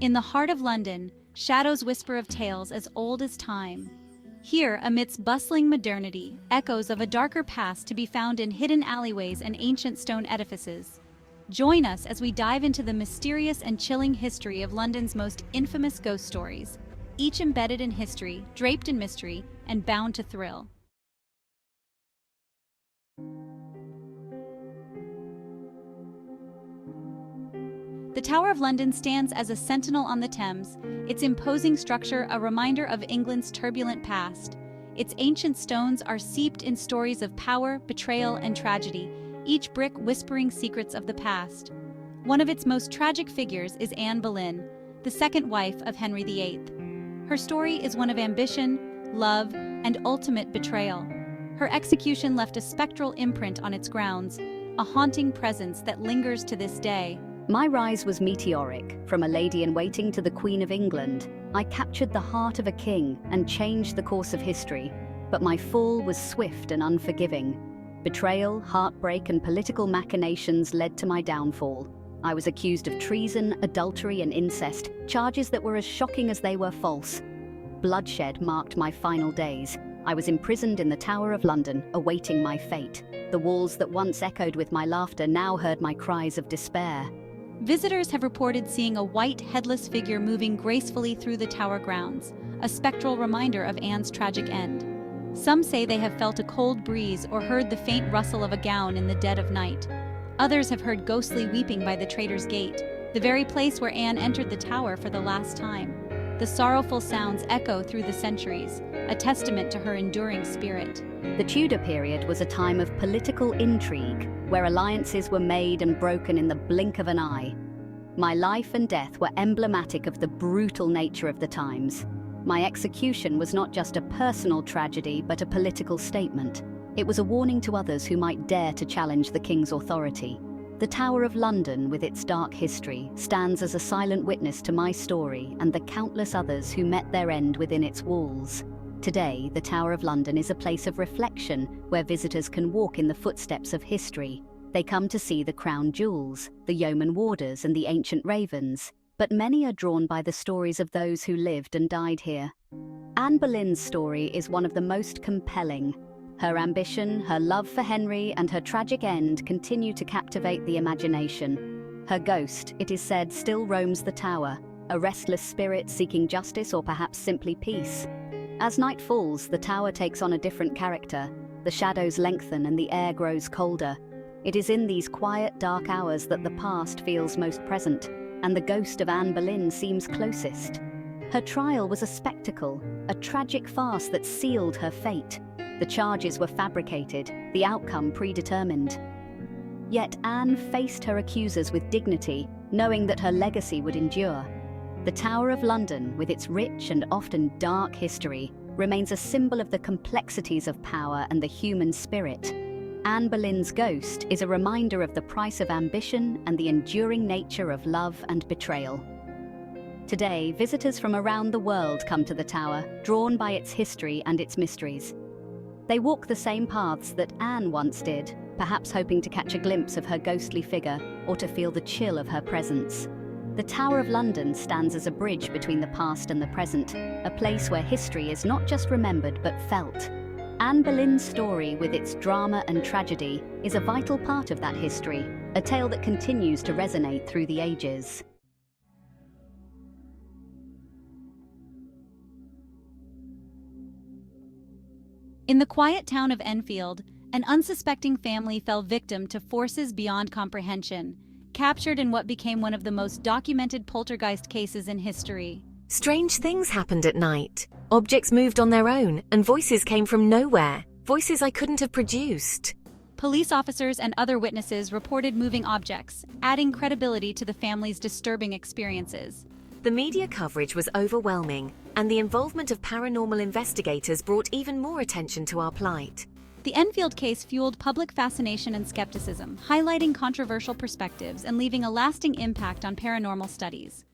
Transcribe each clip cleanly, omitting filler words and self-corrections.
In the heart of London, shadows whisper of tales as old as time. Here, amidst bustling modernity, echoes of a darker past to be found in hidden alleyways and ancient stone edifices. Join us as we dive into the mysterious and chilling history of London's most infamous ghost stories, each embedded in history, draped in mystery, and bound to thrill. The Tower of London stands as a sentinel on the Thames, its imposing structure a reminder of England's turbulent past. Its ancient stones are steeped in stories of power, betrayal, and tragedy, each brick whispering secrets of the past. One of its most tragic figures is Anne Boleyn, the second wife of Henry VIII. Her story is one of ambition, love, and ultimate betrayal. Her execution left a spectral imprint on its grounds, a haunting presence that lingers to this day. My rise was meteoric. From a lady-in-waiting to the Queen of England, I captured the heart of a king and changed the course of history. But my fall was swift and unforgiving. Betrayal, heartbreak, and political machinations led to my downfall. I was accused of treason, adultery, and incest, charges that were as shocking as they were false. Bloodshed marked my final days. I was imprisoned in the Tower of London, awaiting my fate. The walls that once echoed with my laughter now heard my cries of despair. Visitors have reported seeing a white, headless figure moving gracefully through the tower grounds, a spectral reminder of Anne's tragic end. Some say they have felt a cold breeze or heard the faint rustle of a gown in the dead of night. Others have heard ghostly weeping by the Traitor's Gate, the very place where Anne entered the tower for the last time. The sorrowful sounds echo through the centuries, a testament to her enduring spirit. The Tudor period was a time of political intrigue, where alliances were made and broken in the blink of an eye. My life and death were emblematic of the brutal nature of the times. My execution was not just a personal tragedy, but a political statement. It was a warning to others who might dare to challenge the king's authority. The Tower of London, with its dark history, stands as a silent witness to my story and the countless others who met their end within its walls. Today, the Tower of London is a place of reflection where visitors can walk in the footsteps of history. They come to see the crown jewels, the yeoman warders, and the ancient ravens, but many are drawn by the stories of those who lived and died here. Anne Boleyn's story is one of the most compelling. Her ambition, her love for Henry, and her tragic end continue to captivate the imagination. Her ghost, it is said, still roams the tower, a restless spirit seeking justice or perhaps simply peace. As night falls, the tower takes on a different character. The shadows lengthen and the air grows colder. It is in these quiet, dark hours that the past feels most present, and the ghost of Anne Boleyn seems closest. Her trial was a spectacle, a tragic farce that sealed her fate. The charges were fabricated, the outcome predetermined. Yet Anne faced her accusers with dignity, knowing that her legacy would endure. The Tower of London, with its rich and often dark history, remains a symbol of the complexities of power and the human spirit. Anne Boleyn's ghost is a reminder of the price of ambition and the enduring nature of love and betrayal. Today, visitors from around the world come to the tower, drawn by its history and its mysteries. They walk the same paths that Anne once did, perhaps hoping to catch a glimpse of her ghostly figure or to feel the chill of her presence. The Tower of London stands as a bridge between the past and the present, a place where history is not just remembered but felt. Anne Boleyn's story, with its drama and tragedy, is a vital part of that history, a tale that continues to resonate through the ages. In the quiet town of Enfield, an unsuspecting family fell victim to forces beyond comprehension, captured in what became one of the most documented poltergeist cases in history. Strange things happened at night. Objects moved on their own, and voices came from nowhere. Voices I couldn't have produced. Police officers and other witnesses reported moving objects, adding credibility to the family's disturbing experiences. The media coverage was overwhelming, and the involvement of paranormal investigators brought even more attention to our plight. The Enfield case fueled public fascination and skepticism, highlighting controversial perspectives and leaving a lasting impact on paranormal studies.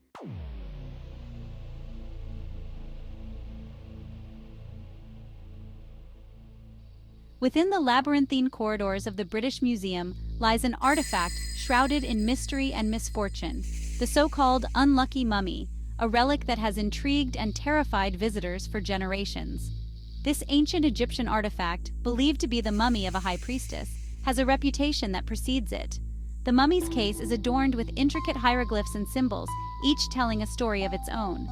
Within the labyrinthine corridors of the British Museum lies an artifact shrouded in mystery and misfortune, the so-called unlucky mummy, a relic that has intrigued and terrified visitors for generations. This ancient Egyptian artifact, believed to be the mummy of a high priestess, has a reputation that precedes it. The mummy's case is adorned with intricate hieroglyphs and symbols, each telling a story of its own.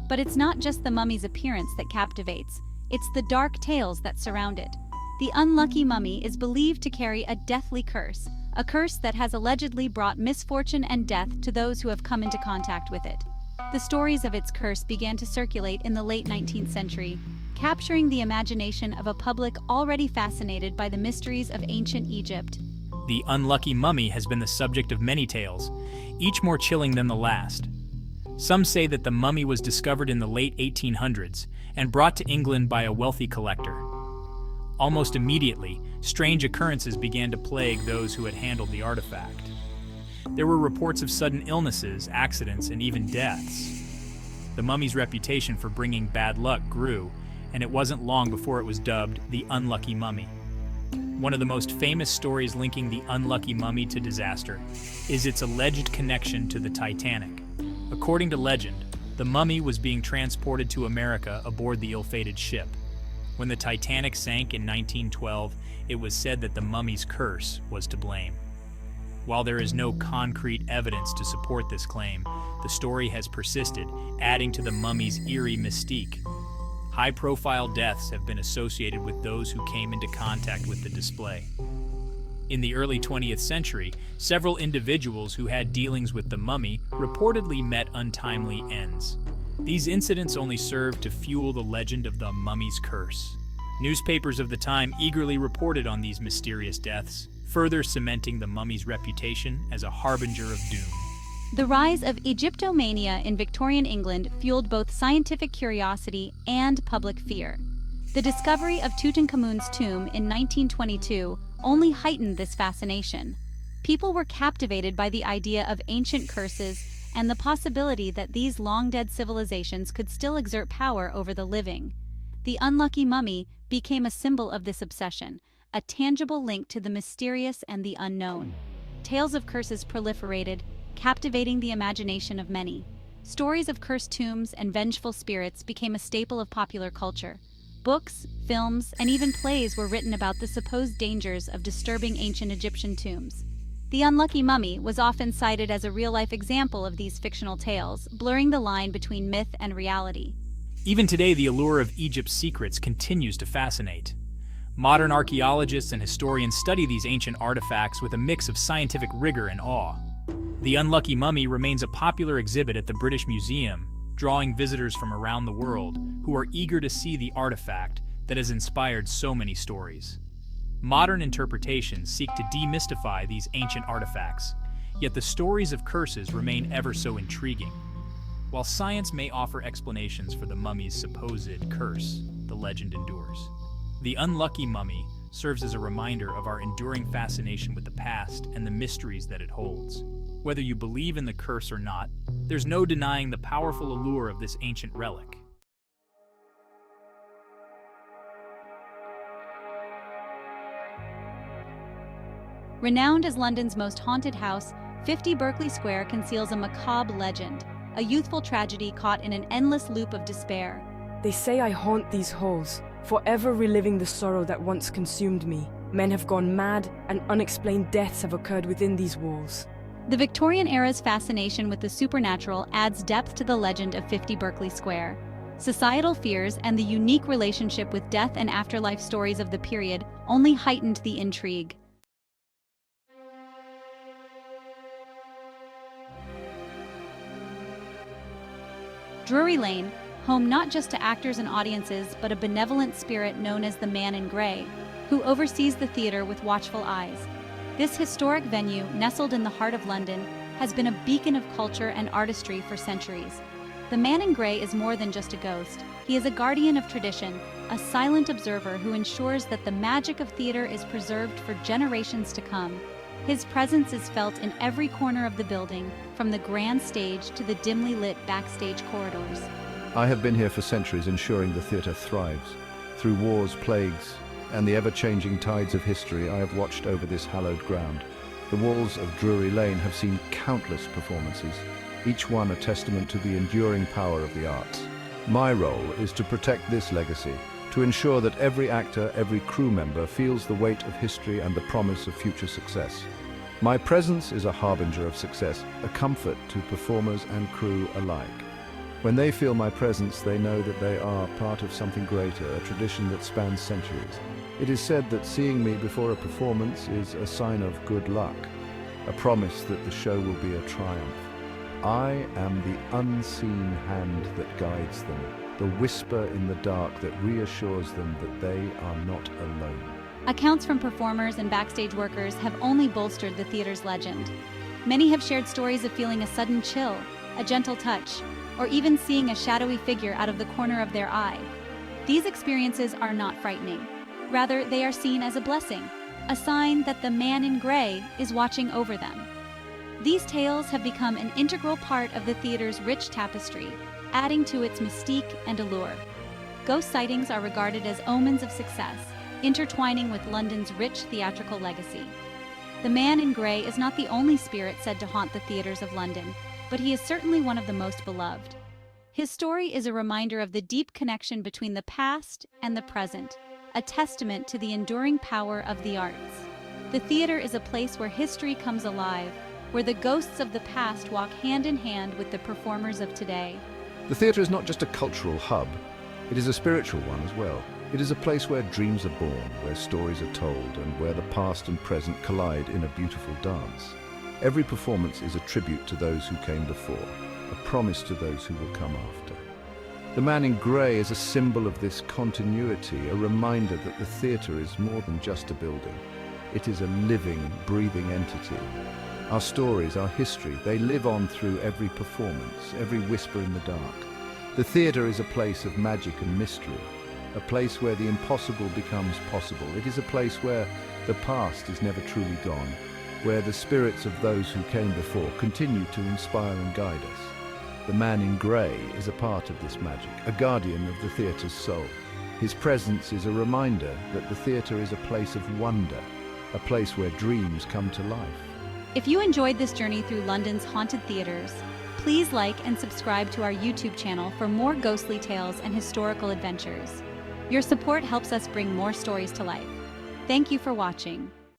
But it's not just the mummy's appearance that captivates, it's the dark tales that surround it. The unlucky mummy is believed to carry a deathly curse, a curse that has allegedly brought misfortune and death to those who have come into contact with it. The stories of its curse began to circulate in the late 19th century, capturing the imagination of a public already fascinated by the mysteries of ancient Egypt. The unlucky mummy has been the subject of many tales, each more chilling than the last. Some say that the mummy was discovered in the late 1800s and brought to England by a wealthy collector. Almost immediately, strange occurrences began to plague those who had handled the artifact. There were reports of sudden illnesses, accidents, and even deaths. The mummy's reputation for bringing bad luck grew, and it wasn't long before it was dubbed the unlucky mummy. One of the most famous stories linking the unlucky mummy to disaster is its alleged connection to the Titanic. According to legend, the mummy was being transported to America aboard the ill-fated ship. When the Titanic sank in 1912, it was said that the mummy's curse was to blame. While there is no concrete evidence to support this claim, the story has persisted, adding to the mummy's eerie mystique. High-profile deaths have been associated with those who came into contact with the display. In the early 20th century, several individuals who had dealings with the mummy reportedly met untimely ends. These incidents only served to fuel the legend of the mummy's curse. Newspapers of the time eagerly reported on these mysterious deaths, further cementing the mummy's reputation as a harbinger of doom. The rise of Egyptomania in Victorian England fueled both scientific curiosity and public fear. The discovery of Tutankhamun's tomb in 1922 only heightened this fascination. People were captivated by the idea of ancient curses and the possibility that these long-dead civilizations could still exert power over the living. The unlucky mummy became a symbol of this obsession, a tangible link to the mysterious and the unknown. Tales of curses proliferated, captivating the imagination of many. Stories of cursed tombs and vengeful spirits became a staple of popular culture. Books, films, and even plays were written about the supposed dangers of disturbing ancient Egyptian tombs. The unlucky mummy was often cited as a real-life example of these fictional tales, blurring the line between myth and reality. Even today, the allure of Egypt's secrets continues to fascinate. Modern archaeologists and historians study these ancient artifacts with a mix of scientific rigor and awe. The unlucky mummy remains a popular exhibit at the British Museum, drawing visitors from around the world who are eager to see the artifact that has inspired so many stories. Modern interpretations seek to demystify these ancient artifacts, yet the stories of curses remain ever so intriguing. While science may offer explanations for the mummy's supposed curse, the legend endures. The unlucky mummy serves as a reminder of our enduring fascination with the past and the mysteries that it holds. Whether you believe in the curse or not, there's no denying the powerful allure of this ancient relic. Renowned as London's most haunted house, 50 Berkeley Square conceals a macabre legend, a youthful tragedy caught in an endless loop of despair. They say I haunt these halls, forever reliving the sorrow that once consumed me. Men have gone mad, and unexplained deaths have occurred within these walls. The Victorian era's fascination with the supernatural adds depth to the legend of 50 Berkeley Square. Societal fears and the unique relationship with death and afterlife stories of the period only heightened the intrigue. Drury Lane, home not just to actors and audiences, but a benevolent spirit known as the Man in Grey, who oversees the theater with watchful eyes. This historic venue, nestled in the heart of London, has been a beacon of culture and artistry for centuries. The Man in Grey is more than just a ghost. He is a guardian of tradition, a silent observer who ensures that the magic of theater is preserved for generations to come. His presence is felt in every corner of the building, from the grand stage to the dimly lit backstage corridors. I have been here for centuries, ensuring the theatre thrives. Through wars, plagues, and the ever-changing tides of history, I have watched over this hallowed ground. The walls of Drury Lane have seen countless performances, each one a testament to the enduring power of the arts. My role is to protect this legacy, to ensure that every actor, every crew member feels the weight of history and the promise of future success. My presence is a harbinger of success, a comfort to performers and crew alike. When they feel my presence, they know that they are part of something greater, a tradition that spans centuries. It is said that seeing me before a performance is a sign of good luck, a promise that the show will be a triumph. I am the unseen hand that guides them, the whisper in the dark that reassures them that they are not alone. Accounts from performers and backstage workers have only bolstered the theater's legend. Many have shared stories of feeling a sudden chill, a gentle touch, or even seeing a shadowy figure out of the corner of their eye. These experiences are not frightening. Rather, they are seen as a blessing, a sign that the man in gray is watching over them. These tales have become an integral part of the theater's rich tapestry, adding to its mystique and allure. Ghost sightings are regarded as omens of success, intertwining with London's rich theatrical legacy. The man in gray is not the only spirit said to haunt the theaters of London, but he is certainly one of the most beloved. His story is a reminder of the deep connection between the past and the present, a testament to the enduring power of the arts. The theater is a place where history comes alive, where the ghosts of the past walk hand in hand with the performers of today. The theatre is not just a cultural hub, it is a spiritual one as well. It is a place where dreams are born, where stories are told, and where the past and present collide in a beautiful dance. Every performance is a tribute to those who came before, a promise to those who will come after. The man in grey is a symbol of this continuity, a reminder that the theatre is more than just a building. It is a living, breathing entity. Our stories, our history, they live on through every performance, every whisper in the dark. The theatre is a place of magic and mystery, a place where the impossible becomes possible. It is a place where the past is never truly gone, where the spirits of those who came before continue to inspire and guide us. The man in grey is a part of this magic, a guardian of the theatre's soul. His presence is a reminder that the theatre is a place of wonder, a place where dreams come to life. If you enjoyed this journey through London's haunted theaters, please like and subscribe to our YouTube channel for more ghostly tales and historical adventures. Your support helps us bring more stories to life. Thank you for watching.